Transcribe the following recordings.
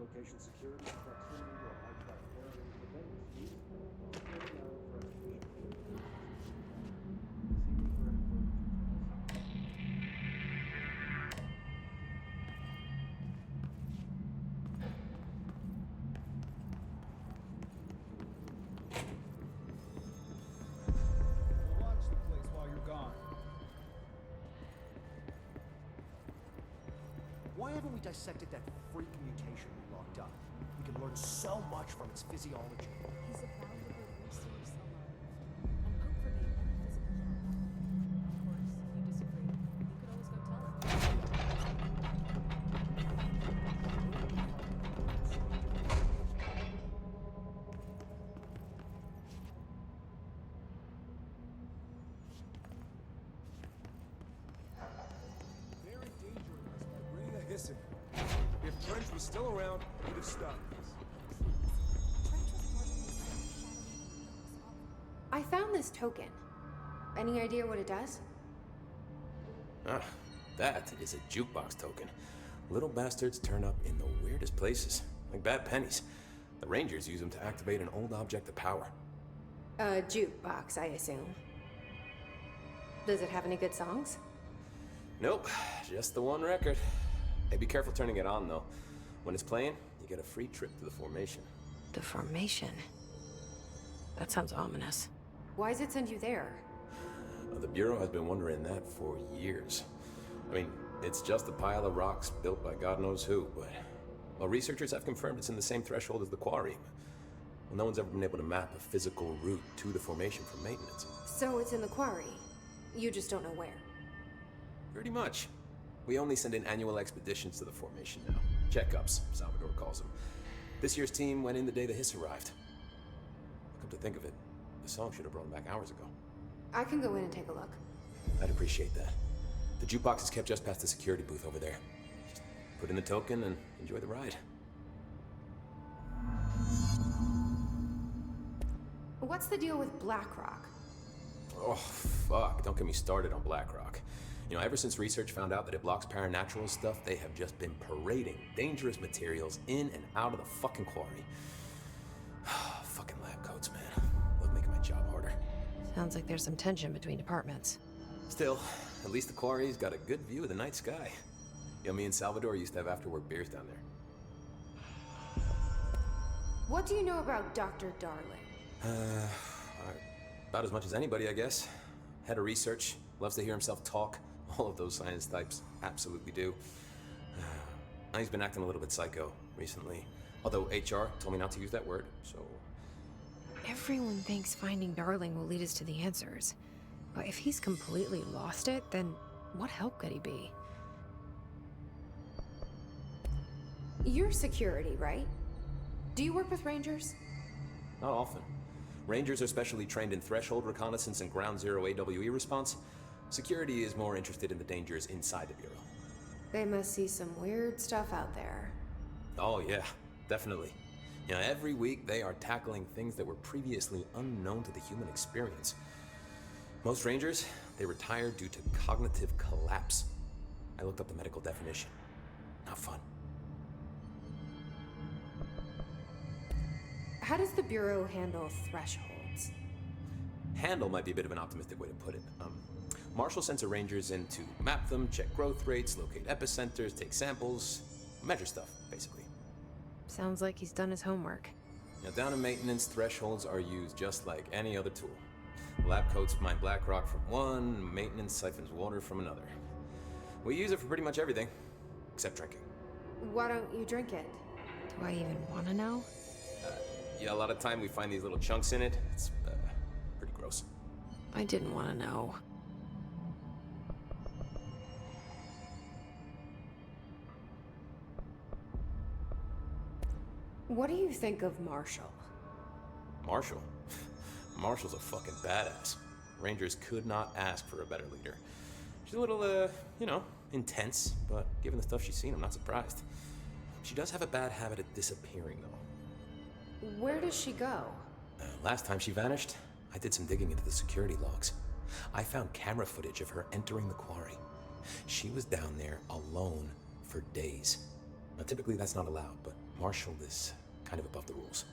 Location security, proximity, or high-traffic areas of events used for restoration. Watch the place while you're gone. Why haven't we dissected that freak mutation we locked up? We can learn so much from its physiology. He's a valuable resource alive, and 𝗕𝗿𝗵𝗶𝗵𝗵 any physical harm. Of course, if you disagree, you could always go tell him. Very dangerous by 𝗧𝗧𝗧𝗧. If Trench was still around, he'd have stopped this. I found this token. Any idea what it does? Ah, that is a jukebox token. Little bastards turn up in the weirdest places, like bad pennies. The Rangers use them to activate an old object of power. A jukebox, I assume. Does it have any good songs? Nope, just the one record. Hey, be careful turning it on, though. When it's playing, you get a free trip to the formation. The formation? That sounds ominous. Why does it send you there? The Bureau has been wondering that for years. I mean, it's just a pile of rocks built by God knows who, but... Well, researchers have confirmed it's in the same threshold as the quarry. Well, no one's ever been able to map a physical route to the formation for maintenance. So it's in the quarry. You just don't know where. Pretty much. We only send in annual expeditions to the formation now. Checkups, Salvador calls them. This year's team went in the day the hiss arrived. Come to think of it, the song should have brought them back hours ago. I can go in and take a look. I'd appreciate that. The jukebox is kept just past the security booth over there. Just put in the token and enjoy the ride. What's the deal with BlackRock? Oh, fuck. Don't get me started on BlackRock. You know, ever since research found out that it blocks paranatural stuff, they have just been parading dangerous materials in and out of the fucking quarry. Fucking lab coats, man. Love making my job harder. Sounds like there's some tension between departments. Still, at least the quarry's got a good view of the night sky. You know, me and Salvador used to have after-work beers down there. What do you know about Dr. Darling? about as much as anybody, I guess. Head of research, loves to hear himself talk. All of those science types absolutely do. He's been acting a little bit psycho recently. Although HR told me not to use that word, so... Everyone thinks finding Darling will lead us to the answers. But if he's completely lost it, then what help could he be? You're security, right? Do you work with Rangers? Not often. Rangers are specially trained in threshold reconnaissance and ground zero AWE response. Security is more interested in the dangers inside the Bureau. They must see some weird stuff out there. Oh yeah, definitely. You know, every week they are tackling things that were previously unknown to the human experience. Most Rangers, they retire due to cognitive collapse. I looked up the medical definition. Not fun. How does the Bureau handle thresholds? Handle might be a bit of an optimistic way to put it. Marshall sends her Rangers in to map them, check growth rates, locate epicenters, take samples, measure stuff, basically. Sounds like he's done his homework. Now, down in maintenance, thresholds are used just like any other tool. The lab coats mine black rock from one, maintenance siphons water from another. We use it for pretty much everything, except drinking. Why don't you drink it? Do I even want to know? Yeah, a lot of time we find these little chunks in it. It's pretty gross. I didn't want to know. What do you think of Marshall? Marshall? Marshall's a fucking badass. Rangers could not ask for a better leader. She's a little, you know, intense, but given the stuff she's seen, I'm not surprised. She does have a bad habit of disappearing, though. Where does she go? Last time she vanished, I did some digging into the security logs. I found camera footage of her entering the quarry. She was down there alone for days. Now, typically that's not allowed, but Marshall is kind of above the rules.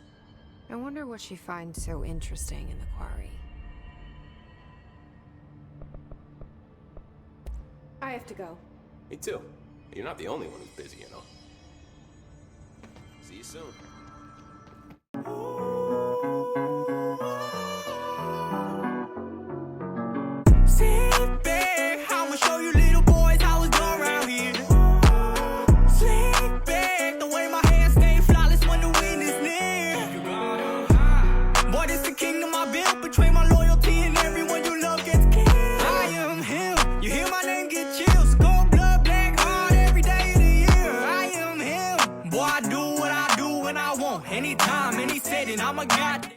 I wonder what she finds so interesting in the quarry. I have to go. Me too. You're not the only one who's busy, you know. See you soon. Sit back, I'ma show you little boys how it's done around here. Slick back, the way my hands stay flawless when the wind is near. Boy, this the kingdom I built between my loyalty and everyone you love gets killed. I am him, you hear my name get chills. Cold blood, black heart every day of the year. I am him, boy, I do what I do when I want. Anytime, any setting, I'm a goddamn